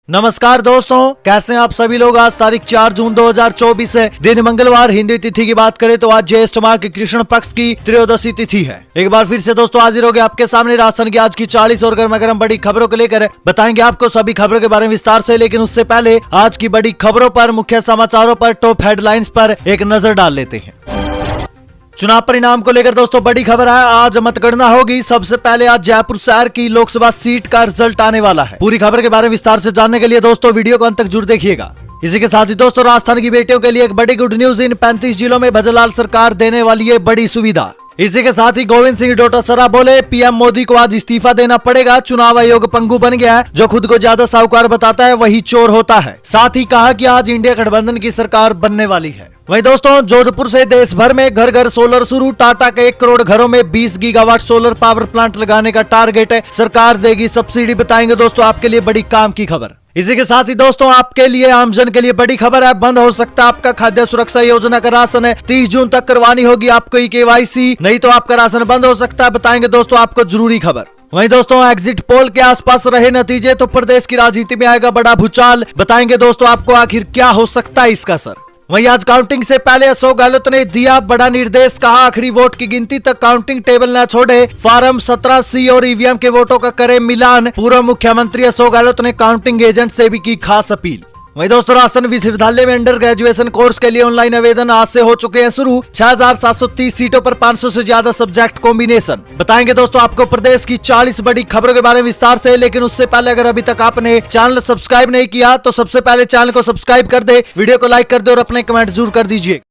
नमस्कार दोस्तों, कैसे हैं आप सभी लोग। आज तारीख 4 जून 2024 है, दिन मंगलवार। हिंदी तिथि की बात करें तो आज ज्येष्ठ माह की कृष्ण पक्ष की त्रयोदशी तिथि है। एक बार फिर से दोस्तों हाजिर हो गए आपके सामने राजस्थान की आज की 40 और गर्मा-गर्म बड़ी खबरों को लेकर। बताएंगे आपको सभी खबरों के बारे में विस्तार से, लेकिन उससे पहले आज की बड़ी खबरों पर, मुख्य समाचारों पर, टॉप हेडलाइंस पर एक नजर डाल लेते हैं। चुनाव परिणाम को लेकर दोस्तों बड़ी खबर है। आज मतगणना होगी। सबसे पहले आज जयपुर शहर की लोकसभा सीट का रिजल्ट आने वाला है। पूरी खबर के बारे में विस्तार से जानने के लिए दोस्तों वीडियो को अंत तक जरूर देखिएगा। इसी के साथ ही दोस्तों राजस्थान की बेटियों के लिए एक बड़ी गुड न्यूज। इन 35 जिलों में भजनलाल सरकार देने वाली है बड़ी सुविधा। इसी के साथ ही गोविंद सिंह डोटासरा बोले, पीएम मोदी को आज इस्तीफा देना पड़ेगा। चुनाव आयोग पंगु बन गया है। जो खुद को ज्यादा साहूकार बताता है वही चोर होता है। साथ ही कहा कि आज इंडिया गठबंधन की सरकार बनने वाली है। वहीं दोस्तों जोधपुर से देश भर में घर घर सोलर शुरू। टाटा के 1 करोड़ घरों में 20 गीगावाट सोलर पावर प्लांट लगाने का टारगेट है। सरकार देगी सब्सिडी। बताएंगे दोस्तों आपके लिए बड़ी काम की खबर। इसी के साथ ही दोस्तों आपके लिए, आमजन के लिए बड़ी खबर है। बंद हो सकता है आपका खाद्य सुरक्षा योजना का राशन है। 30 जून तक करवानी होगी आपको KYC, नहीं तो आपका राशन बंद हो सकता है। बताएंगे दोस्तों आपको जरूरी खबर। वहीं दोस्तों एग्जिट पोल के आसपास रहे नतीजे तो प्रदेश की राजनीति में आएगा बड़ा भूचाल। बताएंगे दोस्तों आपको आखिर क्या हो सकता है इसका असर। वहीं आज काउंटिंग से पहले अशोक गहलोत ने दिया बड़ा निर्देश। कहा आखिरी वोट की गिनती तक काउंटिंग टेबल न छोड़े। फॉर्म 17C और EVM के वोटों का करे मिलान। पूर्व मुख्यमंत्री अशोक गहलोत ने काउंटिंग एजेंट से भी की खास अपील। वहीं दोस्तों राजस्थान विश्वविद्यालय में अंडर ग्रेजुएशन कोर्स के लिए ऑनलाइन आवेदन आज से हो चुके हैं शुरू। 6730 सीटों पर 500 से ज्यादा सब्जेक्ट कॉम्बिनेशन। बताएंगे दोस्तों आपको प्रदेश की 40 बड़ी खबरों के बारे में विस्तार से, लेकिन उससे पहले अगर अभी तक आपने चैनल सब्सक्राइब नहीं किया तो सबसे पहले चैनल को सब्सक्राइब कर दे, वीडियो को लाइक कर दे और अपने कमेंट जरूर कर दीजिए।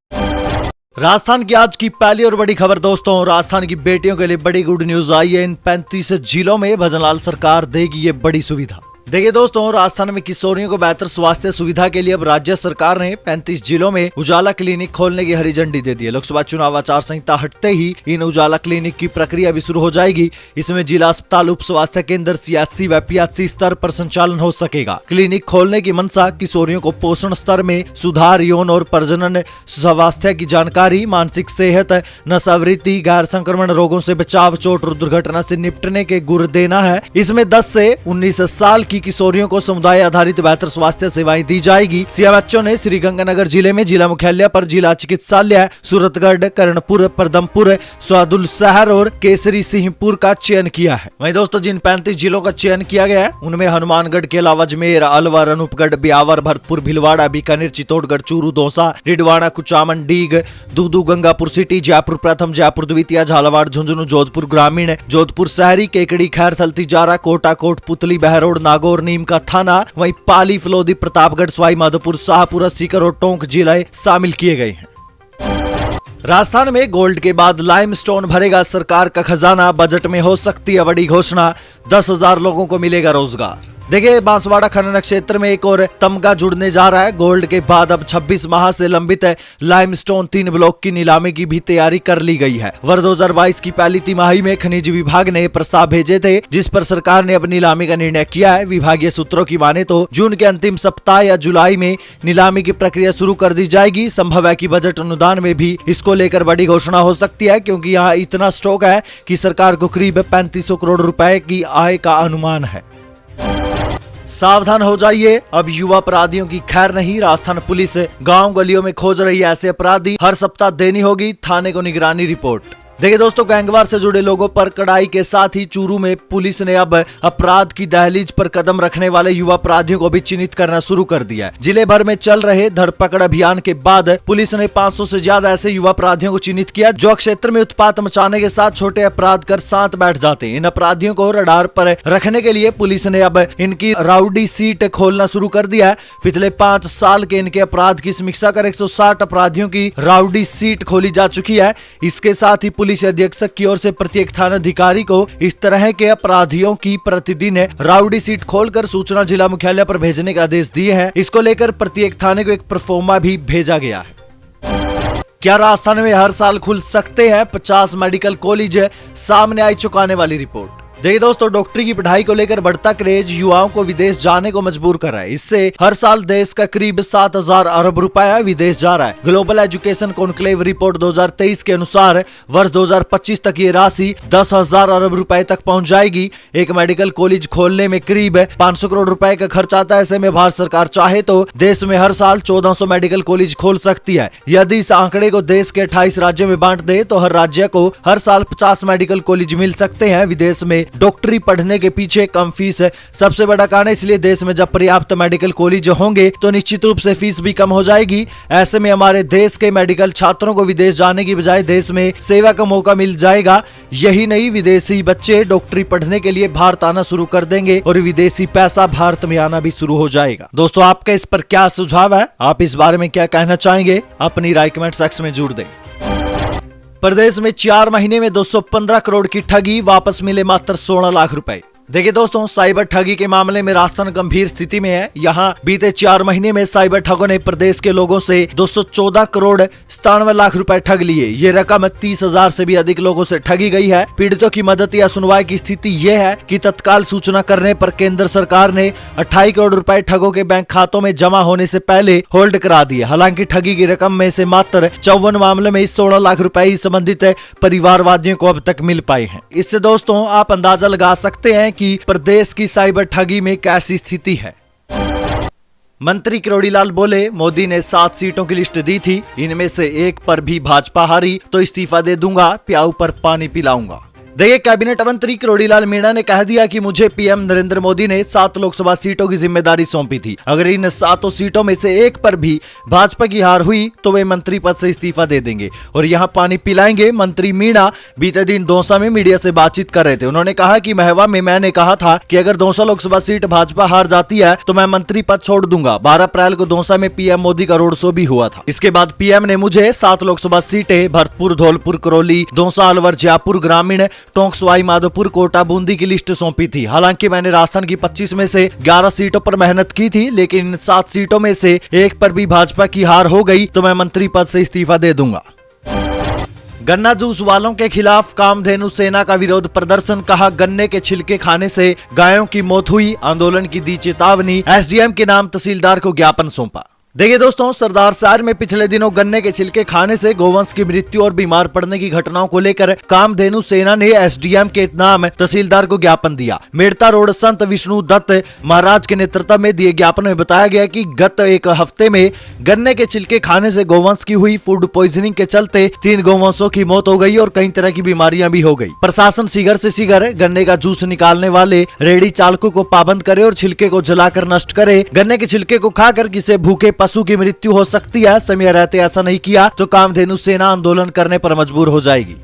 राजस्थान की आज की पहली और बड़ी खबर दोस्तों, राजस्थान की बेटियों के लिए बड़ी गुड न्यूज आई है। इन 35 जिलों में भजनलाल सरकार देगी ये बड़ी सुविधा। देखिए दोस्तों राजस्थान में किशोरियों को बेहतर स्वास्थ्य सुविधा के लिए अब राज्य सरकार ने 35 जिलों में उजाला क्लिनिक खोलने की हरी झंडी दे दी है। लोकसभा चुनाव आचार संहिता हटते ही इन उजाला क्लिनिक की प्रक्रिया भी शुरू हो जाएगी। इसमें जिला अस्पताल, उप स्वास्थ्य केंद्र, CHC व PHC स्तर पर संचालन हो सकेगा। क्लिनिक खोलने की मंशा किशोरियों को पोषण स्तर में सुधार, यौन और प्रजनन स्वास्थ्य की जानकारी, मानसिक सेहत, नशावृत्ति, गैर संक्रमण रोगों से बचाव, चोट और दुर्घटना से निपटने के गुर देना है। इसमें 10 से 19 साल की किशोरियों को समुदाय आधारित बेहतर स्वास्थ्य सेवाएं दी जाएगी। CMHO ने श्रीगंगानगर जिले में जिला मुख्यालय पर जिला चिकित्सालय, सूरतगढ़, कर्णपुर, पदमपुर, स्वादुल शहर और केसरी सिंहपुर का चयन किया है। वहीं दोस्तों जिन 35 जिलों का चयन किया गया है उनमें हनुमानगढ़ के अलावा अजमेर, अलवर, अनूपगढ़, ब्यावर, भरतपुर, भीलवाड़ा, बीकानेर, चित्तौड़गढ़, चूरू, दौसा, डिडवाना, कुचामन, डीग, दूदू, गंगापुर सिटी, जयपुर प्रथम, जयपुर द्वितीय, झालावाड़, झुंझुनू, जोधपुर ग्रामीण, जोधपुर शहरी, केकड़ी, खैर, थलती जारा, कोटा, कोटपुतली, बहरोड, नागौर, नीम का थाना, वहीं पाली, फलोदी, प्रतापगढ़, सवाई माधोपुर, शाहपुरा, सीकर और टोंक जिले शामिल किए गए हैं। राजस्थान में गोल्ड के बाद लाइमस्टोन भरेगा सरकार का खजाना। बजट में हो सकती है बड़ी घोषणा। 10,000 लोगों को मिलेगा रोजगार। देखिए बांसवाड़ा खनन क्षेत्र में एक और तमगा जुड़ने जा रहा है। गोल्ड के बाद अब 26 माह से लंबित है लाइमस्टोन 3 ब्लॉक की नीलामी की भी तैयारी कर ली गई है। वर्ष 2022 की पहली तिमाही में खनिज विभाग ने प्रस्ताव भेजे थे, जिस पर सरकार ने अब नीलामी का निर्णय किया है। विभागीय सूत्रों की माने तो जून के अंतिम सप्ताह या जुलाई में नीलामी की प्रक्रिया शुरू कर दी जाएगी। संभव है कि बजट अनुदान में भी इसको लेकर बड़ी घोषणा हो सकती है, क्योंकि यहाँ इतना स्टॉक है कि सरकार को करीब 3500 करोड़ रुपए की आय का अनुमान है। सावधान हो जाइए, अब युवा अपराधियों की खैर नहीं। राजस्थान पुलिस गांव गलियों में खोज रही है ऐसे अपराधी। हर सप्ताह देनी होगी थाने को निगरानी रिपोर्ट। देखिए दोस्तों गैंगवार से जुड़े लोगों पर कड़ाई के साथ ही चूरू में पुलिस ने अब अपराध की दहलीज पर कदम रखने वाले युवा अपराधियों को भी चिन्हित करना शुरू कर दिया है। जिले भर में चल रहे धरपकड़ अभियान के बाद पुलिस ने 500 से ज्यादा ऐसे युवा अपराधियों को चिन्हित किया जो क्षेत्र में उत्पात मचाने के साथ छोटे अपराध कर साथ बैठ जाते हैं। इन अपराधियों को रडार पर रखने के लिए पुलिस ने अब इनकी राउडी सीट खोलना शुरू कर दिया है। पिछले 5 साल के इनके अपराध की समीक्षा कर 160 अपराधियों की राउडी सीट खोली जा चुकी है। इसके साथ ही पुलिस अधीक्षक की ओर से प्रत्येक थाना अधिकारी को इस तरह के अपराधियों की प्रतिदिन राउडी सीट खोलकर सूचना जिला मुख्यालय पर भेजने के आदेश दिए हैं। इसको लेकर प्रत्येक थाने को एक प्रोफार्मा भी भेजा गया है। क्या राजस्थान में हर साल खुल सकते हैं 50 मेडिकल कॉलेज? सामने आई चौंकाने वाली रिपोर्ट। देखिए दोस्तों, डॉक्टरी की पढ़ाई को लेकर बढ़ता क्रेज युवाओं को विदेश जाने को मजबूर कर रहा है। इससे हर साल देश का करीब 7,000 अरब रुपया विदेश जा रहा है। ग्लोबल एजुकेशन कॉन्क्लेव रिपोर्ट 2023 के अनुसार वर्ष 2025 तक ये राशि 10,000 अरब रुपए तक पहुंच जाएगी। एक मेडिकल कॉलेज खोलने में करीब 500 करोड़ रुपए का खर्च आता है। ऐसे में भारत सरकार चाहे तो देश में हर साल 1400 मेडिकल कॉलेज खोल सकती है। यदि इस आंकड़े को देश के 28 राज्यों में बांट दे तो हर राज्य को हर साल 50 मेडिकल कॉलेज मिल सकते हैं। विदेश में डॉक्टरी पढ़ने के पीछे कम फीस है सबसे बड़ा कारण, इसलिए देश में जब पर्याप्त मेडिकल कॉलेज होंगे तो निश्चित रूप से फीस भी कम हो जाएगी। ऐसे में हमारे देश के मेडिकल छात्रों को विदेश जाने की बजाय देश में सेवा का मौका मिल जाएगा। यही नहीं, विदेशी बच्चे डॉक्टरी पढ़ने के लिए भारत आना शुरू कर देंगे और विदेशी पैसा भारत में आना भी शुरू हो जाएगा। दोस्तों, आपका इस पर क्या सुझाव है? आप इस बारे में क्या कहना चाहेंगे? अपनी राय कमेंट सेक्शन में जरूर दें। प्रदेश में 4 महीने में 215 करोड़ की ठगी, वापस मिले मात्र 16 लाख रुपए। देखिए दोस्तों, साइबर ठगी के मामले में राजस्थान गंभीर स्थिति में है। यहाँ बीते 4 महीने में साइबर ठगों ने प्रदेश के लोगों से 214 करोड़ 97 लाख रुपए ठग लिए। ये रकम 30,000 से भी अधिक लोगों से ठगी गई है। पीड़ितों की मदद या सुनवाई की स्थिति ये है कि तत्काल सूचना करने पर केंद्र सरकार ने 28 करोड़ रुपए ठगों के बैंक खातों में जमा होने से पहले होल्ड करा दिए। हालांकि ठगी की रकम में से मात्र 54 मामले में 16 लाख रुपए ही संबंधित परिवारवादियों को अब तक मिल पाए हैं। इससे दोस्तों आप अंदाजा लगा सकते हैं कि प्रदेश की साइबर ठगी में कैसी स्थिति है। मंत्री किरोड़ीलाल बोले, मोदी ने 7 सीटों की लिस्ट दी थी, इनमें से एक पर भी भाजपा हारी तो इस्तीफा दे दूंगा, प्याऊ पर पानी पिलाऊंगा। देखिए, कैबिनेट मंत्री किरोड़ीलाल मीणा ने कह दिया कि मुझे पीएम नरेंद्र मोदी ने 7 लोकसभा सीटों की जिम्मेदारी सौंपी थी। अगर इन 7 सीटों में से एक पर भी भाजपा की हार हुई तो वे मंत्री पद से इस्तीफा दे देंगे और यहां पानी पिलाएंगे। मंत्री मीणा बीते दिन दौसा में मीडिया से बातचीत कर रहे थे। उन्होंने कहा कि महवा में मैंने कहा था कि अगर दौसा लोकसभा सीट भाजपा हार जाती है तो मैं मंत्री पद छोड़ दूंगा। 12 अप्रैल को दौसा में पीएम मोदी का रोड शो भी हुआ था। इसके बाद पीएम ने मुझे 7 लोकसभा सीटें भरतपुर, धौलपुर, करौली, दौसा, अलवर, जयपुर ग्रामीण, टोंक, सवाई माधोपुर, कोटा, बूंदी की लिस्ट सौंपी थी। हालांकि मैंने राजस्थान की 25 में से 11 सीटों पर मेहनत की थी, लेकिन इन 7 सीटों में से एक पर भी भाजपा की हार हो गई तो मैं मंत्री पद से इस्तीफा दे दूंगा। गन्ना जूस वालों के खिलाफ कामधेनु सेना का विरोध प्रदर्शन, कहा गन्ने के छिलके खाने से गायों की मौत हुई, आंदोलन की दी चेतावनी, एसडीएम के नाम तहसीलदार को ज्ञापन सौंपा। देखिए दोस्तों, सरदार शहर में पिछले दिनों गन्ने के छिलके खाने से गौवंश की मृत्यु और बीमार पड़ने की घटनाओं को लेकर कामधेनु सेना ने एसडीएम के नाम तहसीलदार को ज्ञापन दिया। मेड़ता रोड संत विष्णु दत्त महाराज के नेतृत्व में दिए ज्ञापन में बताया गया कि गत एक हफ्ते में गन्ने के छिलके खाने से गौवंश की हुई फूड पॉइजनिंग के चलते 3 गौवंशों की मौत हो गई और कई तरह की बीमारियां भी हो गई। प्रशासन शीघ्र से शीघ्र गन्ने का जूस निकालने वाले रेहड़ी चालकों को पाबंद करे और छिलके को जलाकर नष्ट करे। गन्ने के छिलके को खाकर किसी भूखे पशु की मृत्यु हो सकती है। समय रहते ऐसा नहीं किया तो कामधेनु सेना आंदोलन करने पर मजबूर हो जाएगी।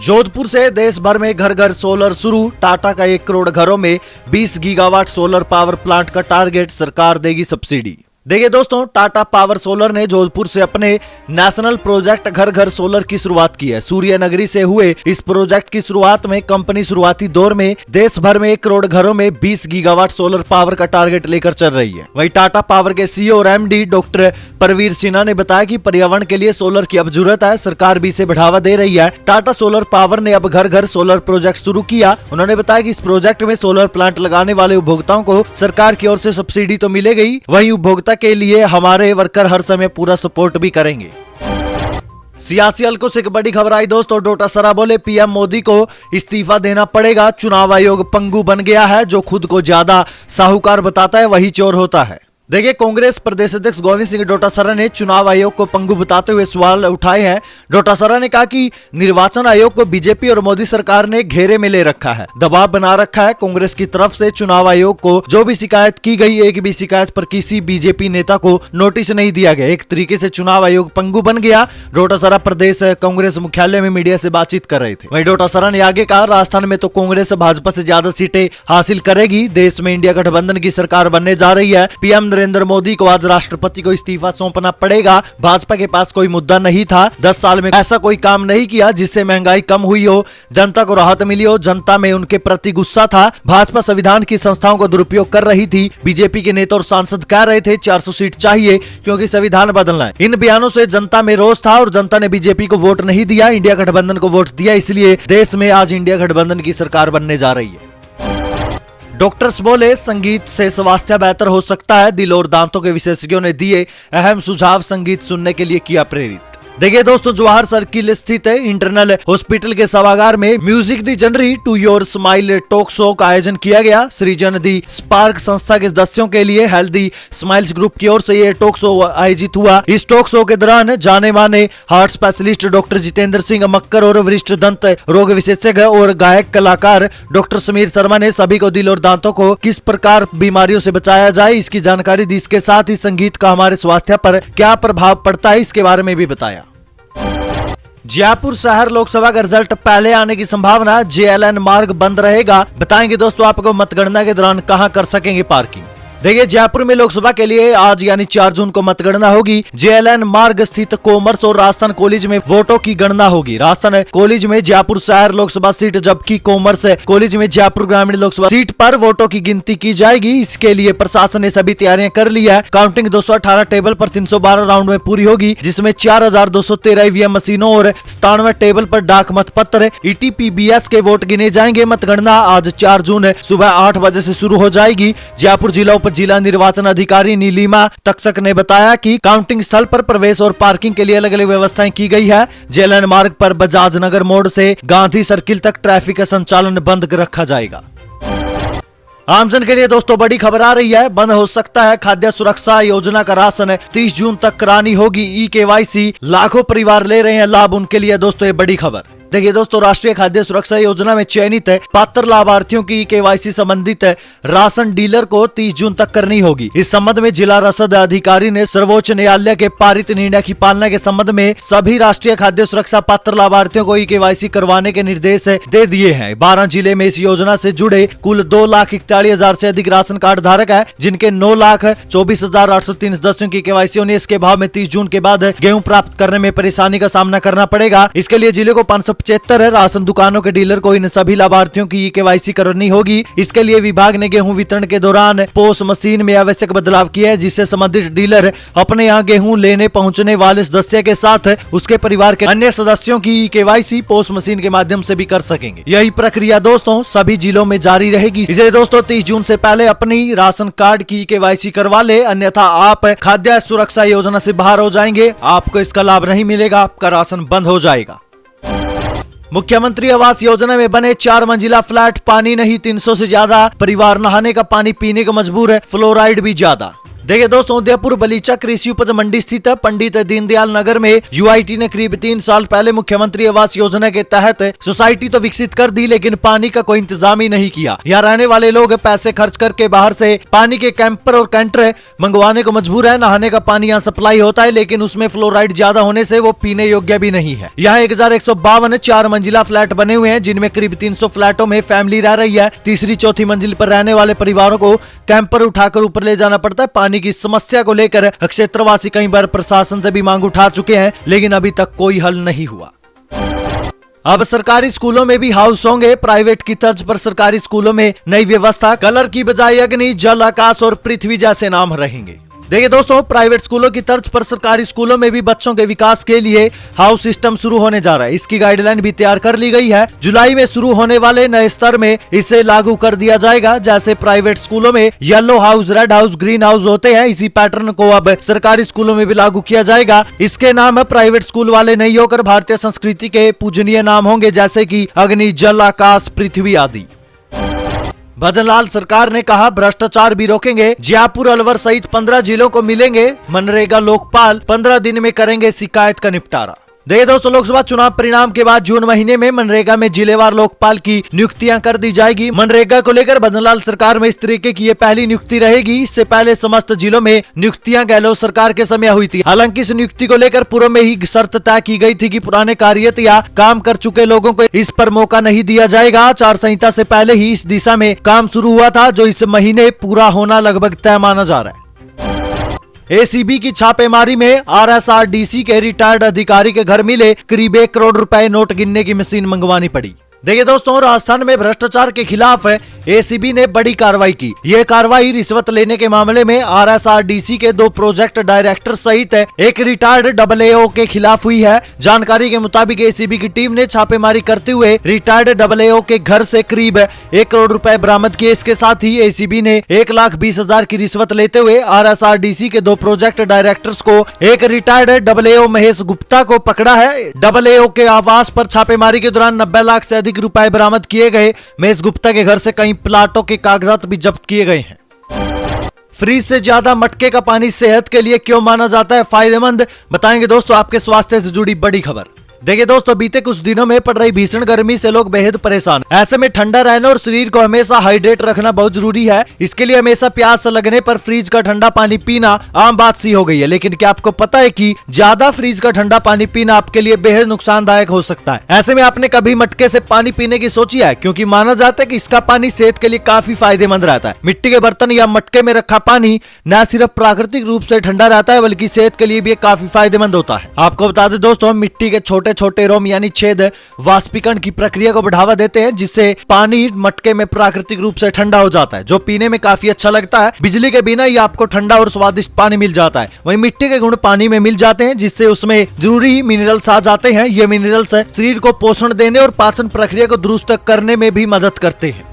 जोधपुर से देश भर में घर घर सोलर शुरू, टाटा का 1 करोड़ घरों में 20 गीगावाट सोलर पावर प्लांट का टारगेट, सरकार देगी सब्सिडी। देखिए दोस्तों, टाटा पावर सोलर ने जोधपुर से अपने नेशनल प्रोजेक्ट घर घर सोलर की शुरुआत की है। सूर्य नगरी से हुए इस प्रोजेक्ट की शुरुआत में कंपनी शुरुआती दौर में देश भर में 1 करोड़ घरों में 20 गीगावाट सोलर पावर का टारगेट लेकर चल रही है। वहीं टाटा पावर के सीईओ और एमडी डॉक्टर परवीर सिन्हा ने बताया कि पर्यावरण के लिए सोलर की अब जरूरत है, सरकार भी इसे बढ़ावा दे रही है। टाटा सोलर पावर ने अब घर घर सोलर प्रोजेक्ट शुरू किया। उन्होंने बताया कि इस प्रोजेक्ट में सोलर प्लांट लगाने वाले उपभोक्ताओं को सरकार की ओर से सब्सिडी तो मिलेगी, वहीं उपभोक्ता के लिए हमारे वर्कर हर समय पूरा सपोर्ट भी करेंगे। सियासी हलकों से एक बड़ी खबर आई दोस्तों, डोटासरा बोले पीएम मोदी को इस्तीफा देना पड़ेगा, चुनाव आयोग पंगु बन गया है, जो खुद को ज्यादा साहूकार बताता है वही चोर होता है। देखिए, कांग्रेस प्रदेश अध्यक्ष गोविंद सिंह डोटासरा ने चुनाव आयोग को पंगु बताते हुए सवाल उठाए हैं। डोटासरा ने कहा कि निर्वाचन आयोग को बीजेपी और मोदी सरकार ने घेरे में ले रखा है, दबाव बना रखा है। कांग्रेस की तरफ से चुनाव आयोग को जो भी शिकायत की गई, एक भी शिकायत पर किसी बीजेपी नेता को नोटिस नहीं दिया गया। एक तरीके से चुनाव आयोग पंगु बन गया। डोटासरा प्रदेश कांग्रेस मुख्यालय में मीडिया से बातचीत कर रहे थे। वहीं डोटासरा ने आगे कहा, राजस्थान में तो कांग्रेस भाजपा से ज्यादा सीटें हासिल करेगी। देश में इंडिया गठबंधन की सरकार बनने जा रही है। पीएम नरेंद्र मोदी को आज राष्ट्रपति को इस्तीफा सौंपना पड़ेगा। भाजपा के पास कोई मुद्दा नहीं था, 10 साल में ऐसा कोई काम नहीं किया जिससे महंगाई कम हुई हो, जनता को राहत मिली हो, जनता में उनके प्रति गुस्सा था। भाजपा संविधान की संस्थाओं को दुरुपयोग कर रही थी। बीजेपी के नेता और सांसद कह रहे थे 400 सीट चाहिए क्योंकि संविधान बदलना है। इन बयानों से जनता में रोष था और जनता ने बीजेपी को वोट नहीं दिया, इंडिया गठबंधन को वोट दिया। इसलिए देश में आज इंडिया गठबंधन की सरकार बनने जा रही है। डॉक्टर्स बोले संगीत से स्वास्थ्य बेहतर हो सकता है, दिल और दांतों के विशेषज्ञों ने दिए अहम सुझाव, संगीत सुनने के लिए किया प्रेरित। देखिए दोस्तों, जवाहर सर्किल स्थित इंटरनल हॉस्पिटल के सभागार में म्यूजिक दी जनवरी to your smile talk show का आयोजन किया गया। सृजन दी स्पार्क संस्था के सदस्यों के लिए हेल्दी स्माइल्स ग्रुप की ओर से यह टॉक शो आयोजित हुआ। इस टॉक शो के दौरान जाने माने heart specialist doctor Jitendra Singh Makkar और वरिष्ठ दंत रोग विशेषज्ञ और गायक कलाकार डॉक्टर समीर शर्मा ने सभी को दिल और दांतों को किस प्रकार बीमारियों से बचाया जाए इसकी जानकारी दी। इसके साथ ही संगीत का हमारे स्वास्थ्य पर क्या प्रभाव पड़ता है इसके बारे में भी बताया। जयपुर शहर लोकसभा का रिजल्ट पहले आने की संभावना, जेएलएन मार्ग बंद रहेगा। बताएंगे दोस्तों आपको मतगणना के दौरान कहां कर सकेंगे पार्किंग। देखिए, जयपुर में लोकसभा के लिए आज यानी 4 जून को मतगणना होगी। जेएलएन मार्ग स्थित कॉमर्स और राजस्थान कॉलेज में वोटों की गणना होगी। राजस्थान कॉलेज में जयपुर शहर लोकसभा सीट, जबकि कॉमर्स कॉलेज में जयपुर ग्रामीण लोकसभा सीट पर वोटों की गिनती की जाएगी। इसके लिए प्रशासन ने सभी तैयारियां कर ली है। काउंटिंग 218 टेबल पर 312 राउंड में पूरी होगी, जिसमें 4213 ईवीएम मशीनों और 97 टेबल पर डाक मतपत्र ईटीपीबीएस के वोट गिने जाएंगे। मतगणना आज 4 जून सुबह 8 बजे से शुरू हो जाएगी। जयपुर जिला निर्वाचन अधिकारी नीलिमा तक्षक ने बताया कि काउंटिंग स्थल पर प्रवेश और पार्किंग के लिए अलग अलग व्यवस्थाएं की गई है। जेएलएन मार्ग पर बजाज नगर मोड़ से गांधी सर्किल तक ट्रैफिक का संचालन बंद रखा जाएगा। आमजन के लिए दोस्तों बड़ी खबर आ रही है, बंद हो सकता है खाद्य सुरक्षा योजना का राशन, 30 जून तक करानी होगी ई-केवाईसी। लाखों परिवार ले रहे हैं लाभ, उनके लिए दोस्तों ये बड़ी खबर। देखिए दोस्तों, राष्ट्रीय खाद्य सुरक्षा योजना में चयनित पात्र लाभार्थियों की ई-केवाईसी संबंधित राशन डीलर को 30 जून तक करनी होगी। इस संबंध में जिला रसद अधिकारी ने सर्वोच्च न्यायालय के पारित निर्णय की पालना के संबंध में सभी राष्ट्रीय खाद्य सुरक्षा पात्र लाभार्थियों को ई-केवाईसी करवाने के निर्देश दे दिए हैं। 12 जिले में इस योजना से जुड़े कुल 2,41,000 से अधिक राशन कार्ड धारक है, जिनके 9,24,803 सदस्यों की केवाईसी होनी है। इसके अभाव में 30 जून के बाद गेहूं प्राप्त करने में परेशानी का सामना करना पड़ेगा। इसके लिए जिले को 575 राशन दुकानों के डीलर को इन सभी लाभार्थियों की केवाईसी करनी होगी। इसके लिए विभाग ने गेहूं वितरण के दौरान पोस मशीन में आवश्यक बदलाव किया है, जिससे संबंधित डीलर अपने यहां गेहूं लेने पहुंचने वाले सदस्य के साथ उसके परिवार के अन्य सदस्यों की केवाईसी पोस मशीन के माध्यम से भी कर सकेंगे। यही प्रक्रिया दोस्तों सभी जिलों में जारी रहेगी। इसलिए दोस्तों 30 जून से पहले अपनी राशन कार्ड की केवाईसी करवा ले, अन्यथा आप खाद्य सुरक्षा योजना से बाहर हो जाएंगे। आपको इसका लाभ नहीं मिलेगा, आपका राशन बंद हो जाएगा। मुख्यमंत्री आवास योजना में बने 4 मंजिला फ्लैट, पानी नहीं 300 से ज्यादा परिवार नहाने का पानी पीने को मजबूर है, फ्लोराइड भी ज्यादा। देखिए दोस्तों, उदयपुर बलीचा कृषि उपज मंडी स्थित पंडित दीनदयाल नगर में यूआईटी ने करीब 3 साल पहले मुख्यमंत्री आवास योजना के तहत सोसाइटी तो विकसित कर दी, लेकिन पानी का कोई इंतजाम ही नहीं किया। यहाँ रहने वाले लोग पैसे खर्च करके बाहर से पानी के कैंपर और कैंटर मंगवाने को मजबूर है। नहाने का पानी यहाँ सप्लाई होता है, लेकिन उसमें फ्लोराइड ज्यादा होने से वो पीने योग्य भी नहीं है। यहाँ 1152 4 मंजिला फ्लैट बने हुए हैं, जिनमें करीब 300 फ्लैटों में फैमिली रह रही है। तीसरी चौथी मंजिल पर रहने वाले परिवारों को कैंपर उठाकर ऊपर ले जाना पड़ता है। पानी की समस्या को लेकर क्षेत्रवासी कई बार प्रशासन से भी मांग उठा चुके हैं, लेकिन अभी तक कोई हल नहीं हुआ। अब सरकारी स्कूलों में भी हाउस होंगे, प्राइवेट की तर्ज पर सरकारी स्कूलों में नई व्यवस्था, कलर की बजाय अग्नि, जल, आकाश और पृथ्वी जैसे नाम रहेंगे। देखिए दोस्तों, प्राइवेट स्कूलों की तर्ज पर सरकारी स्कूलों में भी बच्चों के विकास के लिए हाउस सिस्टम शुरू होने जा रहा है। इसकी गाइडलाइन भी तैयार कर ली गई है। जुलाई में शुरू होने वाले नए स्तर में इसे लागू कर दिया जाएगा। जैसे प्राइवेट स्कूलों में yellow house, red house, green house होते हैं, इसी पैटर्न को अब सरकारी स्कूलों में भी लागू किया जाएगा। इसके नाम प्राइवेट स्कूल वाले नहीं होकर भारतीय संस्कृति के पूजनीय नाम होंगे, जैसे कि अग्नि, जल, आकाश, पृथ्वी आदि। भजनलाल सरकार ने कहा भ्रष्टाचार भी रोकेंगे, जयपुर, अलवर सहित 15 जिलों को मिलेंगे मनरेगा लोकपाल, 15 दिन में करेंगे शिकायत का निपटारा। देखिए दोस्तों, लोकसभा चुनाव परिणाम के बाद जून महीने में मनरेगा में जिलेवार लोकपाल की नियुक्तियां कर दी जाएगी। मनरेगा को लेकर भजनलाल सरकार में इस तरीके की ये पहली नियुक्ति रहेगी। इससे पहले समस्त जिलों में नियुक्तियां गहलोत सरकार के समय हुई थी। हालांकि इस नियुक्ति को लेकर पूर्व में ही शर्त तय की गई थी कि पुराने कार्यरत या काम कर चुके लोगों को इस पर मौका नहीं दिया जाएगा। आचार संहिता से पहले ही इस दिशा में काम शुरू हुआ था, जो इस महीने पूरा होना लगभग तय माना जा रहा है। एसीबी की छापेमारी में आरएसआरडीसी के रिटायर्ड अधिकारी के घर मिले करीब 1 करोड़ रुपए नोट गिनने की मशीन मंगवानी पड़ी। देखिए दोस्तों, राजस्थान में भ्रष्टाचार के खिलाफ एसीबी ने बड़ी कार्रवाई की। यह कार्रवाई रिश्वत लेने के मामले में आरएसआरडीसी के 2 प्रोजेक्ट डायरेक्टर सहित एक रिटायर्ड AAO के खिलाफ हुई है। जानकारी के मुताबिक एसीबी की टीम ने छापेमारी करते हुए रिटायर्ड AAO के घर से करीब 1 करोड़ रुपए बरामद किए। इसके साथ ही एसीबी ने 1,20,000 की रिश्वत लेते हुए आरएसआरडीसी के 2 प्रोजेक्ट डायरेक्टर्स को एक रिटायर्ड AAO महेश गुप्ता को पकड़ा है। AAO के आवास पर छापेमारी के दौरान 90 लाख से अधिक रुपए बरामद किए गए। महेश गुप्ता के घर से कई प्लाटों के कागजात भी जब्त किए गए हैं। फ्रिज से ज्यादा मटके का पानी सेहत के लिए क्यों माना जाता है फायदेमंद, बताएंगे दोस्तों आपके स्वास्थ्य से जुड़ी बड़ी खबर। देखिए दोस्तों, बीते कुछ दिनों में पड़ रही भीषण गर्मी से लोग बेहद परेशान। ऐसे में ठंडा रहना और शरीर को हमेशा हाइड्रेट रखना बहुत जरूरी है। इसके लिए हमेशा प्यास लगने पर फ्रिज का ठंडा पानी पीना आम बात सी हो गई है। लेकिन क्या आपको पता है कि ज्यादा फ्रिज का ठंडा पानी पीना आपके लिए बेहद नुकसानदायक हो सकता है। ऐसे में आपने कभी मटके से पानी पीने की सोची है? क्योंकि माना जाता है कि इसका पानी सेहत के लिए काफी फायदेमंद रहता है। मिट्टी के बर्तन या मटके में रखा पानी न सिर्फ प्राकृतिक रूप से ठंडा रहता है बल्कि सेहत के लिए भी काफी फायदेमंद होता है। आपको बता दें दोस्तों, मिट्टी के छोटे छोटे रोम यानी छेद वाष्पीकरण की प्रक्रिया को बढ़ावा देते हैं, जिससे पानी मटके में प्राकृतिक रूप से ठंडा हो जाता है, जो पीने में काफी अच्छा लगता है। बिजली के बिना ही आपको ठंडा और स्वादिष्ट पानी मिल जाता है। वहीं मिट्टी के गुण पानी में मिल जाते हैं, जिससे उसमें जरूरी मिनरल्स आ जाते हैं। ये मिनरल्स शरीर को पोषण देने और पाचन प्रक्रिया को दुरुस्त करने में भी मदद करते हैं।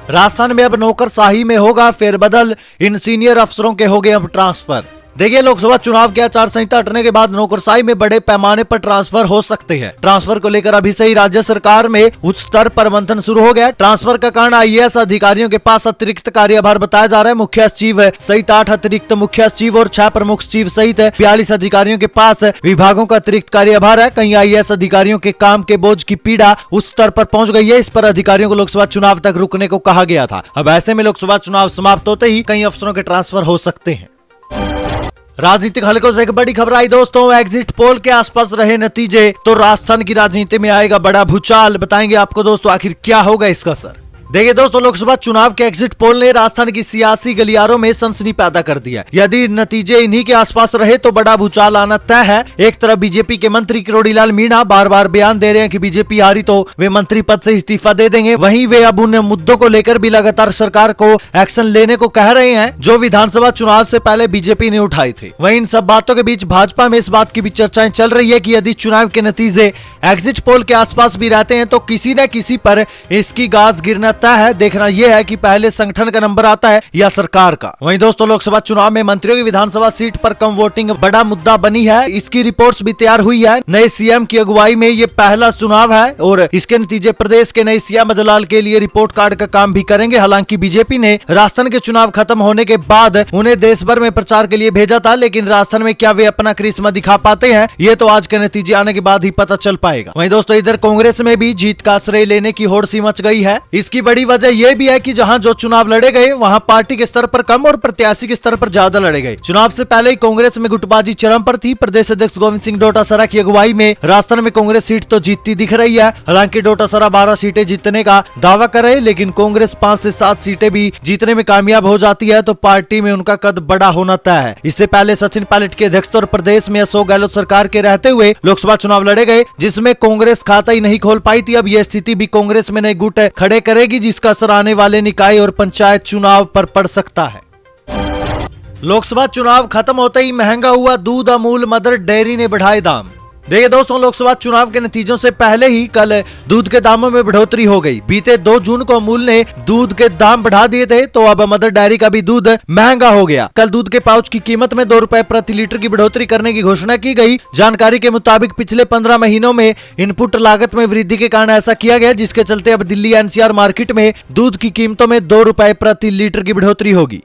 राजस्थान में अब नौकरशाही में होगा फेरबदल, इन सीनियर अफसरों के हो गए अब ट्रांसफर। देखिए, लोकसभा चुनाव की आचार संहिता हटने के बाद नौकरशाही में बड़े पैमाने पर ट्रांसफर हो सकते हैं। ट्रांसफर को लेकर अभी से ही राज्य सरकार में उच्च स्तर पर मंथन शुरू हो गया। ट्रांसफर का कारण आईएएस अधिकारियों के पास अतिरिक्त कार्यभार बताया जा रहा है। मुख्य सचिव सहित 8 अतिरिक्त मुख्य सचिव और 6 प्रमुख सचिव सहित 42 अधिकारियों के पास विभागों का अतिरिक्त कार्यभार है। कई आईएएस अधिकारियों के काम के बोझ की पीड़ा उच्च स्तर पर पहुंच गई है। इस पर अधिकारियों को लोकसभा चुनाव तक रुकने को कहा गया था। अब ऐसे में लोकसभा चुनाव समाप्त होते ही कई अफसरों के ट्रांसफर हो सकते हैं। राजनीतिक हलकों से एक बड़ी खबर आई दोस्तों, एग्जिट पोल के आसपास रहे नतीजे तो राजस्थान की राजनीति में आएगा बड़ा भूचाल। बताएंगे आपको दोस्तों आखिर क्या होगा इसका असर। देखिए दोस्तों, लोकसभा चुनाव के एग्जिट पोल ने राजस्थान की सियासी गलियारों में सनसनी पैदा कर दिया। यदि नतीजे इन्हीं के आसपास रहे तो बड़ा भूचाल आना तय है। एक तरफ बीजेपी के मंत्री किरोड़ीलाल मीणा बार बार बयान दे रहे हैं कि बीजेपी हारी तो वे मंत्री पद से इस्तीफा दे देंगे। वहीं वे अब उन मुद्दों को लेकर भी लगातार सरकार को एक्शन लेने को कह रहे हैं जो विधानसभा चुनाव से पहले बीजेपी ने उठाए थे। वहीं इन सब बातों के बीच भाजपा में इस बात की भी चर्चाएं चल रही है कि यदि चुनाव के नतीजे एग्जिट पोल के आसपास भी रहते हैं तो किसी न किसी पर इसकी गाज गिरना तय है। देखना यह है कि पहले संगठन का नंबर आता है या सरकार का। वहीं दोस्तों, लोकसभा चुनाव में मंत्रियों की विधानसभा सीट पर कम वोटिंग बड़ा मुद्दा बनी है। इसकी रिपोर्ट्स भी तैयार हुई है। नए सीएम की अगुवाई में ये पहला चुनाव है और इसके नतीजे प्रदेश के नए सीएम जलाल के लिए रिपोर्ट कार्ड का काम भी करेंगे। हालांकि बीजेपी ने राजस्थान के चुनाव खत्म होने के बाद उन्हें देश भर में प्रचार के लिए भेजा था, लेकिन राजस्थान में क्या वे अपना करिश्मा दिखा पाते हैं ये तो आज के नतीजे आने के बाद ही पता चल पाएगा। वहीं दोस्तों, इधर कांग्रेस में भी जीत का श्रेय लेने की होड़ सी मच गई है। इसकी बड़ी वजह यह भी है कि जहां जो चुनाव लड़े गए वहां पार्टी के स्तर पर कम और प्रत्याशी के स्तर पर ज्यादा लड़े गए। चुनाव से पहले ही कांग्रेस में गुटबाजी चरम पर थी। प्रदेश अध्यक्ष गोविंद सिंह डोटासरा की अगुवाई में राजस्थान में कांग्रेस सीट तो जीतती दिख रही है। हालांकि डोटासरा 12 सीटें जीतने का दावा कर रहे, लेकिन कांग्रेस 5 से 7 सीटें भी जीतने में कामयाब हो जाती है तो पार्टी में उनका कद बड़ा होना तय है। इससे पहले सचिन पायलट की अध्यक्षता और प्रदेश में अशोक गहलोत सरकार के रहते हुए लोकसभा चुनाव लड़े गए, जिसमें कांग्रेस खाता ही नहीं खोल पाई थी। अब यह स्थिति भी कांग्रेस में नए गुट खड़े करेगी, जिसका असर आने वाले निकाय और पंचायत चुनाव पर पड़ सकता है। लोकसभा चुनाव खत्म होते ही महंगा हुआ दूध, अमूल मदर डेयरी ने बढ़ाए दाम। देखिए दोस्तों, लोकसभा चुनाव के नतीजों से पहले ही कल दूध के दामों में बढ़ोतरी हो गई। बीते 2 जून को अमूल ने दूध के दाम बढ़ा दिए थे, तो अब मदर डेयरी का भी दूध महंगा हो गया। कल दूध के पाउच की कीमत में 2 रुपए प्रति लीटर की बढ़ोतरी करने की घोषणा की गई। जानकारी के मुताबिक पिछले 15 महीनों में इनपुट लागत में वृद्धि के कारण ऐसा किया गया, जिसके चलते अब दिल्ली एनसीआर मार्केट में दूध की कीमतों में 2 रुपए प्रति लीटर की बढ़ोतरी होगी।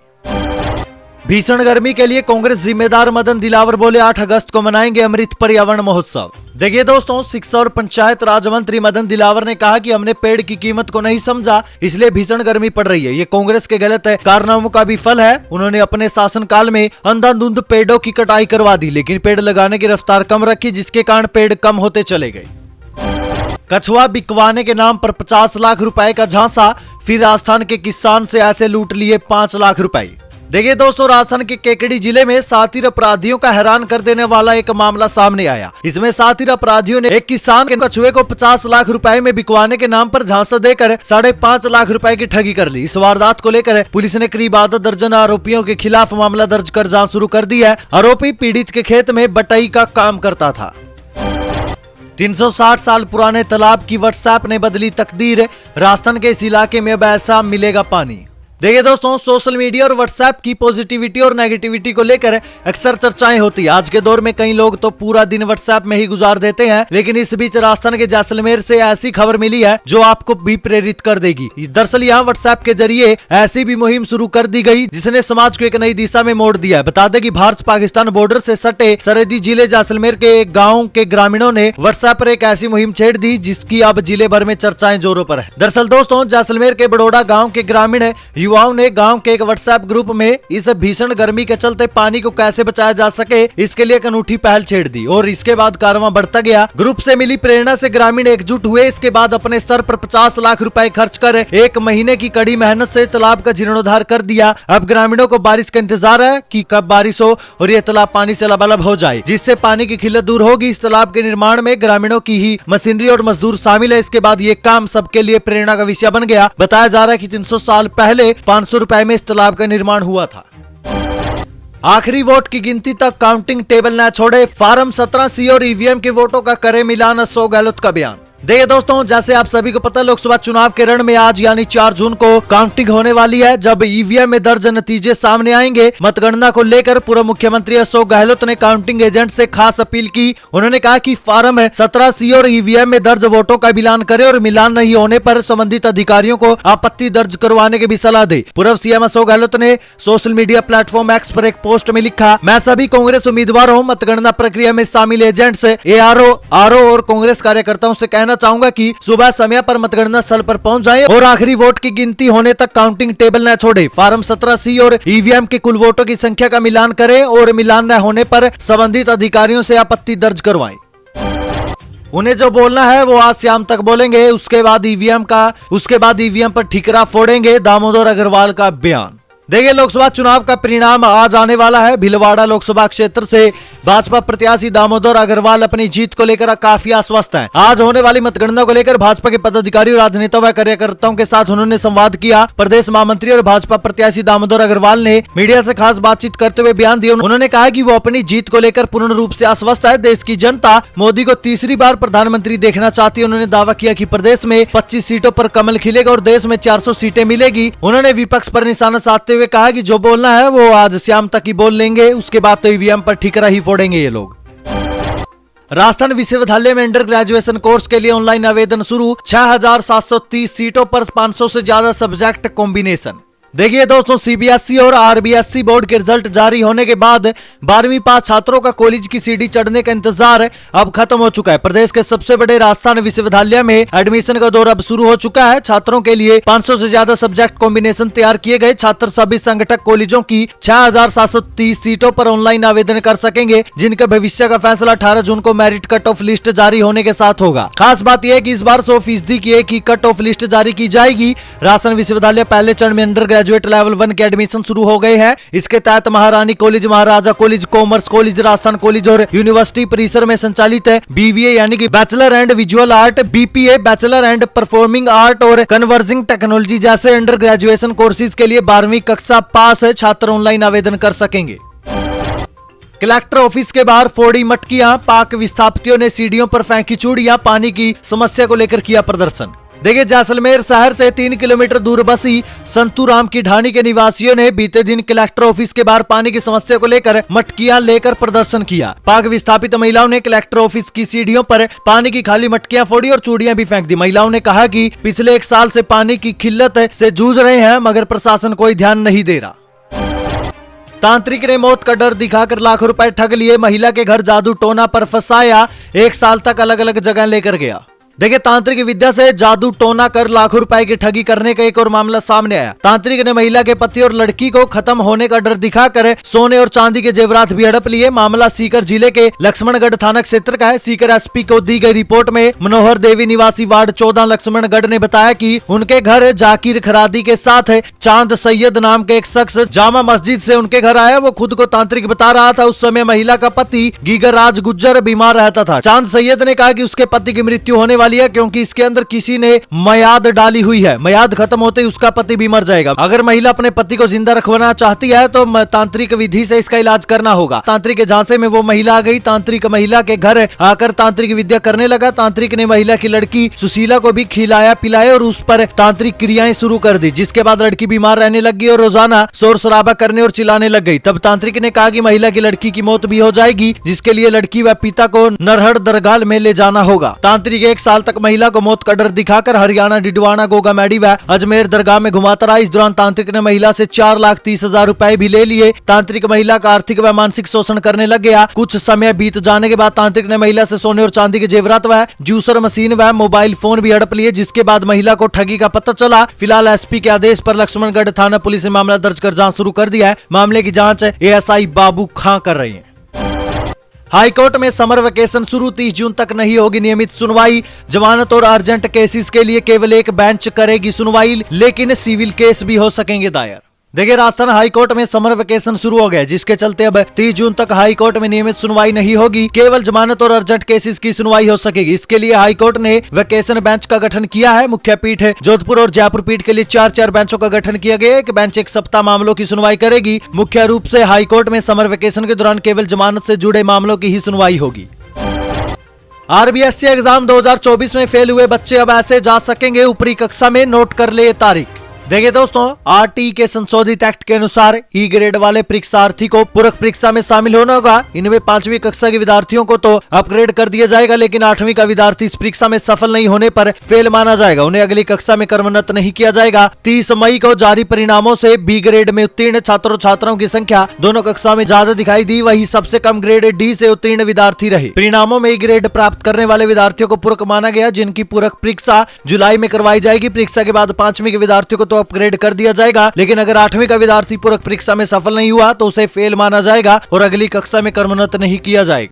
भीषण गर्मी के लिए कांग्रेस जिम्मेदार, मदन दिलावर बोले 8 अगस्त को मनाएंगे अमृत पर्यावरण महोत्सव। देखिए दोस्तों, शिक्षा और पंचायत राज मंत्री मदन दिलावर ने कहा कि हमने पेड़ की कीमत को नहीं समझा, इसलिए भीषण गर्मी पड़ रही है। ये कांग्रेस के गलत कारनामों का भी फल है। उन्होंने अपने शासनकाल में अंधाधुंध पेड़ों की कटाई करवा दी, लेकिन पेड़ लगाने की रफ्तार कम रखी, जिसके कारण पेड़ कम होते चले गए। कछुआ बिकवाने के नाम पर 50 लाख रुपए का झांसा, फिर राजस्थान के किसान से ऐसे लूट लिए 5 लाख रुपए। देखिए दोस्तों, राजस्थान के केकड़ी जिले में शातिर अपराधियों का हैरान कर देने वाला एक मामला सामने आया। इसमें शातिर अपराधियों ने एक किसान के कछुए को 50 लाख रुपए में बिकवाने के नाम पर झांसा देकर 5.5 लाख रुपए की ठगी कर ली। इस वारदात को लेकर पुलिस ने करीब आधा दर्जन आरोपियों के खिलाफ मामला दर्ज कर जांच शुरू कर दी है। आरोपी पीड़ित के खेत में बटाई का काम करता था। 360 साल पुराने तालाब की व्हाट्सएप ने बदली तकदीर, राजस्थान के इस इलाके में अब ऐसा मिलेगा पानी। देखिए दोस्तों, सोशल मीडिया और व्हाट्सएप की पॉजिटिविटी और नेगेटिविटी को लेकर अक्सर चर्चाएं होती है। आज के दौर में कई लोग तो पूरा दिन व्हाट्सएप में ही गुजार देते हैं, लेकिन इस बीच राजस्थान के जैसलमेर से ऐसी खबर मिली है जो आपको भी प्रेरित कर देगी। दरअसल यहाँ व्हाट्सएप के जरिए ऐसी भी मुहिम शुरू कर दी गई जिसने समाज को एक नई दिशा में मोड़ दिया है। बता दें कि भारत पाकिस्तान बॉर्डर से सटे सरहदी जिले जैसलमेर के एक गाँव के ग्रामीणों ने व्हाट्सएप पर एक ऐसी मुहिम छेड़ दी जिसकी अब जिले भर में चर्चाएं जोरों पर है। दरअसल दोस्तों, जैसलमेर के बड़ोड़ा गाँव के ग्रामीण युवाओं ने गांव के एक व्हाट्सएप ग्रुप में इस भीषण गर्मी के चलते पानी को कैसे बचाया जा सके इसके लिए एक अनूठी पहल छेड़ दी और इसके बाद कारवां बढ़ता गया। ग्रुप से मिली प्रेरणा से ग्रामीण एकजुट हुए। इसके बाद अपने स्तर पर 50 लाख रुपए खर्च कर 1 महीने की कड़ी मेहनत से तालाब का जीर्णोद्धार कर दिया। अब ग्रामीणों को बारिश का इंतजार है कि कब बारिश हो और ये तालाब पानी से लबालब हो जाए, जिससे पानी की किल्लत दूर होगी। इस तालाब के निर्माण में ग्रामीणों की ही मशीनरी और मजदूर शामिल है। इसके बाद ये काम सबके लिए प्रेरणा का विषय बन गया। बताया जा रहा है कि 300 साल पहले 500 रुपए में इस तालाब का निर्माण हुआ था। आखिरी वोट की गिनती तक काउंटिंग टेबल न छोड़े, फार्म 17C और ईवीएम के वोटों का करे मिलान, अशोक गहलोत का बयान। देखिए दोस्तों, जैसे आप सभी को पता है, लोकसभा चुनाव के रण में आज यानी 4 जून को काउंटिंग होने वाली है। जब ईवीएम में दर्ज नतीजे सामने आएंगे, मतगणना को लेकर पूर्व मुख्यमंत्री अशोक गहलोत ने काउंटिंग एजेंट से खास अपील की। उन्होंने कहा कि फार्म 17C और ईवीएम में दर्ज वोटों का मिलान करे और मिलान नहीं होने पर संबंधित अधिकारियों को आपत्ति दर्ज करवाने की भी सलाह दे। पूर्व सीएम अशोक गहलोत ने सोशल मीडिया प्लेटफॉर्म एक्स पर एक पोस्ट में लिखा, मैं सभी कांग्रेस उम्मीदवारों, मतगणना प्रक्रिया में शामिल एजेंट्स, ARO, RO और कांग्रेस कार्यकर्ताओं से कहना चाहूंगा कि सुबह समय पर मतगणना स्थल पर पहुंच जाएं और आखिरी वोट की गिनती होने तक काउंटिंग टेबल न छोड़े। फार्म 17C और ईवीएम के कुल वोटों की संख्या का मिलान करें और मिलान न होने पर संबंधित अधिकारियों से आपत्ति दर्ज करवाएं। उन्हें जो बोलना है वो आज शाम तक बोलेंगे, उसके बाद ईवीएम पर ठिकरा फोड़ेंगे, दामोदर अग्रवाल का बयान। देखिए, लोकसभा चुनाव का परिणाम आज आने वाला है। भीलवाड़ा लोकसभा क्षेत्र से भाजपा प्रत्याशी दामोदर अग्रवाल अपनी जीत को लेकर काफी आश्वस्त हैं। आज होने वाली मतगणना को लेकर भाजपा के पदाधिकारियों, राजनेताओं व कार्यकर्ताओं के साथ उन्होंने संवाद किया। प्रदेश महामंत्री और भाजपा प्रत्याशी दामोदर अग्रवाल ने मीडिया से खास बातचीत करते हुए बयान दिया। उन्होंने कहा कि वो अपनी जीत को लेकर पूर्ण रूप से आश्वस्त है। देश की जनता मोदी को तीसरी बार प्रधानमंत्री देखना चाहती है। उन्होंने दावा किया कि प्रदेश में 25 सीटों पर कमल खिलेगा और देश में 400 सीटें मिलेगी। उन्होंने विपक्ष पर निशाना साधते हुए कहा कि जो बोलना है वो आज शाम तक ही बोल लेंगे, उसके बाद तो ईवीएम पर ठिकरा ही फोड़ेंगे ये लोग। राजस्थान विश्वविद्यालय में अंडर ग्रेजुएशन कोर्स के लिए ऑनलाइन आवेदन शुरू, 6730 सीटों पर 500 से ज्यादा सब्जेक्ट कॉम्बिनेशन। देखिए दोस्तों, सीबीएसई और आरबीएसई बोर्ड के रिजल्ट जारी होने के बाद 12वीं पास छात्रों का कॉलेज की सीढ़ी चढ़ने का इंतजार अब खत्म हो चुका है। प्रदेश के सबसे बड़े राजस्थान विश्वविद्यालय में एडमिशन का दौर अब शुरू हो चुका है। छात्रों के लिए 500 से ज्यादा सब्जेक्ट कॉम्बिनेशन तैयार किए गए। छात्र सभी संगठक कॉलेजों की 6730 सीटों पर ऑनलाइन आवेदन कर सकेंगे, जिनका भविष्य का फैसला 18 जून को मेरिट कट ऑफ लिस्ट जारी होने के साथ होगा। खास बात यह है कि इस बार 100% की एक ही कट ऑफ लिस्ट जारी की जाएगी। राजस्थान विश्वविद्यालय पहले चरण में अंडर ग्रेजुएट लेवल 1 के एडमिशन शुरू हो गए हैं। इसके तहत Maharani college, Maharaja college, commerce college, Rajasthan college और यूनिवर्सिटी परिसर में संचालित है BVA यानी कि bachelor and visual art, BPA bachelor and performing art और कन्वर्जिंग टेक्नोलॉजी जैसे अंडर ग्रेजुएशन कोर्सेज के लिए 12वीं कक्षा पास है छात्र ऑनलाइन आवेदन कर सकेंगे। कलेक्टर ऑफिस के बाहर फोड़ी मटकियां, पाक विस्थापितों ने सीढ़ियों पर फेंकी चूड़ियां, पानी की समस्या को लेकर किया प्रदर्शन। देखिए, जैसलमेर शहर से 3 किलोमीटर दूर बसी संतूराम की ढाणी के निवासियों ने बीते दिन कलेक्टर ऑफिस के बाहर पानी की समस्या को लेकर मटकियां लेकर प्रदर्शन किया। पाक विस्थापित महिलाओं ने कलेक्टर ऑफिस की सीढ़ियों पर पानी की खाली मटकियां फोड़ी और चूड़ियां भी फेंक दी। महिलाओं ने कहा कि पिछले 1 साल से पानी की किल्लत से जूझ रहे हैं, मगर प्रशासन कोई ध्यान नहीं दे रहा। तांत्रिक ने मौत का डर दिखाकर लाखों रुपए ठग लिए, महिला के घर जादू टोना पर फंसाया, 1 साल तक अलग अलग जगह लेकर गया। देखिए, तांत्रिक विद्या से जादू टोना कर लाखों रुपए की ठगी करने का एक और मामला सामने आया। तांत्रिक ने महिला के पति और लड़की को खत्म होने का डर दिखाकर सोने और चांदी के जेवरात भी हड़प लिए। मामला सीकर जिले के लक्ष्मणगढ़ थाना क्षेत्र का है। सीकर एसपी को दी गई रिपोर्ट में मनोहर देवी निवासी वार्ड 14 लक्ष्मणगढ़ ने बताया कि उनके घर जाकिर खरादी के साथ चांद सैयद नाम के एक शख्स जामा मस्जिद से उनके घर आया। वो खुद को तांत्रिक बता रहा था। उस समय महिला का पति गीगर राज गुज्जर बीमार रहता था। चांद सैयद ने कहा कि उसके पति की मृत्यु होने वाली है क्योंकि इसके अंदर किसी ने मयाद डाली हुई है। मयाद खत्म होते ही उसका पति भी मर जाएगा। अगर महिला अपने पति को जिंदा रखवाना चाहती है तो तांत्रिक विधि से इसका इलाज करना होगा। तांत्रिक के झांसे में वो महिला आ गई। तांत्रिक महिला के घर आकर तांत्रिक विद्या करने लगा। तांत्रिक ने महिला की लड़की सुशीला को भी खिलाया पिलाया और उस पर तांत्रिक क्रियाएं शुरू कर दी, जिसके बाद लड़की बीमार रहने लगी और रोजाना शोर शराबा करने और चिल्लाने लग गई। तब तांत्रिक ने कहा कि महिला की लड़की की मौत भी हो जाएगी, जिसके लिए लड़की व पिता को नरहड़ दरगाह में ले जाना होगा। तांत्रिक 1 साल तक महिला को मौत का डर दिखाकर हरियाणा, डिडवाना, गोगामेडी व अजमेर दरगाह में घुमाता रहा। इस दौरान तांत्रिक ने महिला से 4,30,000 रुपए भी ले लिए। तांत्रिक महिला का आर्थिक व मानसिक शोषण करने लग गया। कुछ समय बीत जाने के बाद तांत्रिक ने महिला से सोने और चांदी के जेवरात व जूसर मशीन व मोबाइल फोन भी हड़प लिए, जिसके बाद महिला को ठगी का पता चला। फिलहाल एसपी के आदेश पर लक्ष्मणगढ़ थाना पुलिस ने मामला दर्ज कर जांच शुरू कर दिया है। मामले की जांच एएसआई बाबू खां कर रही है। हाईकोर्ट में समर वेकेशन शुरू, 30 जून तक नहीं होगी नियमित सुनवाई। जमानत और अर्जेंट केसेस के लिए केवल एक बेंच करेगी सुनवाई, लेकिन सिविल केस भी हो सकेंगे दायर। देखिए, राजस्थान हाईकोर्ट में समर वेकेशन शुरू हो गया, जिसके चलते अब 30 जून तक हाईकोर्ट में नियमित सुनवाई नहीं होगी, केवल जमानत और अर्जेंट केसेस की सुनवाई हो सकेगी। इसके लिए हाईकोर्ट ने वेकेशन बेंच का गठन किया है। मुख्य पीठ जोधपुर और जयपुर पीठ के लिए 4-4 बेंचों का गठन किया गया है। एक बेंच 1 सप्ताह मामलों की सुनवाई करेगी। मुख्य रूप से हाईकोर्ट में समर वेकेशन के दौरान केवल जमानत से जुड़े मामलों की ही सुनवाई होगी। आरबीएससी एग्जाम 2024 में फेल हुए बच्चे अब ऐसे जा सकेंगे ऊपरी कक्षा में, नोट कर ले तारीख। देखिए दोस्तों, आरटी के संशोधित एक्ट के अनुसार ई ग्रेड वाले परीक्षार्थी को पूरक परीक्षा में शामिल होना होगा। इनमें 5वीं कक्षा के विद्यार्थियों को तो अपग्रेड कर दिया जाएगा, लेकिन 8वीं का विद्यार्थी इस परीक्षा में सफल नहीं होने पर फेल माना जाएगा। उन्हें अगली कक्षा में क्रमोन्नत नहीं किया जाएगा। 30 मई को जारी परिणामों से बी ग्रेड में उत्तीर्ण छात्रों छात्राओं की संख्या दोनों कक्षा में ज्यादा दिखाई दी। वही सबसे कम ग्रेड डी से उत्तीर्ण विद्यार्थी रहे। परिणामों में ई ग्रेड प्राप्त करने वाले विद्यार्थियों को पूरक माना गया, जिनकी पूरक परीक्षा जुलाई में करवाई जाएगी। परीक्षा के बाद 5वीं के विद्यार्थियों को तो अपग्रेड कर दिया जाएगा, लेकिन अगर 8वीं का विद्यार्थी पूरक परीक्षा में सफल नहीं हुआ तो उसे फेल माना जाएगा और अगली कक्षा में क्रमोन्नत नहीं किया जाएगा।